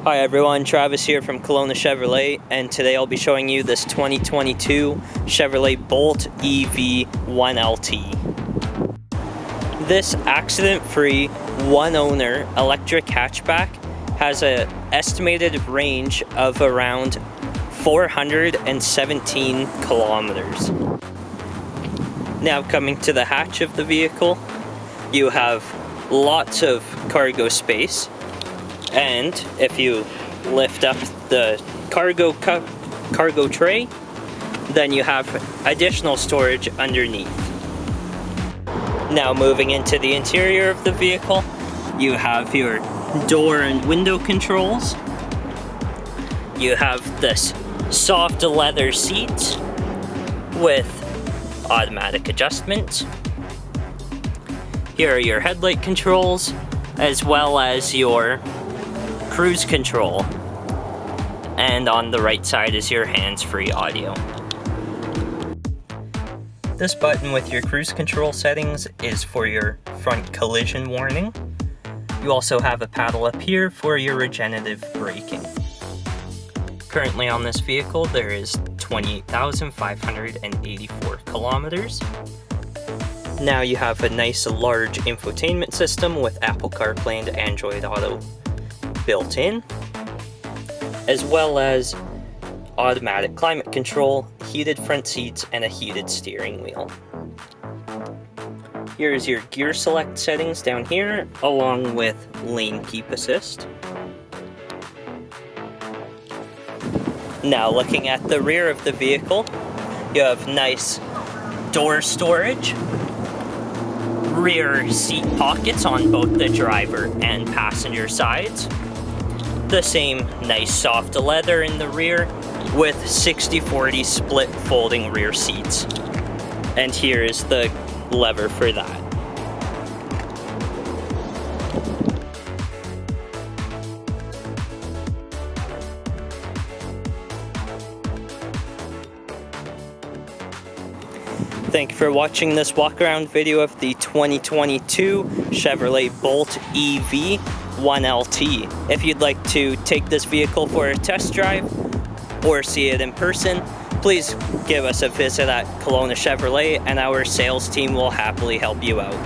Hi everyone, Travis here from Kelowna Chevrolet, and today I'll be showing you this 2022 Chevrolet Bolt EV 1LT. This accident-free, one-owner electric hatchback has an estimated range of around 417 kilometers. Now coming to the hatch of the vehicle, you have lots of cargo space. And if you lift up the cargo tray, then you have additional storage underneath. Now moving into the interior of the vehicle, you have your door and window controls. You have this soft leather seat with automatic adjustments. Here are your headlight controls, as well as your cruise control, and on the right side is your hands-free audio. This button with your cruise control settings is for your front collision warning. You also have a paddle up here for your regenerative braking. Currently on this vehicle there is 28,584 kilometers. Now you have a nice large infotainment system with Apple Carplay and Android Auto built in, as well as automatic climate control, heated front seats, and a heated steering wheel. Here's your gear select settings down here, along with lane keep assist. Now looking at the rear of the vehicle, you have nice door storage, rear seat pockets on both the driver and passenger sides. The same nice soft leather in the rear with 60/40 split folding rear seats. And here is the lever for that. Thank you for watching this walk around video of the 2022 Chevrolet Bolt EV 1LT. If you'd like to take this vehicle for a test drive or see it in person, please give us a visit at Kelowna Chevrolet and our sales team will happily help you out.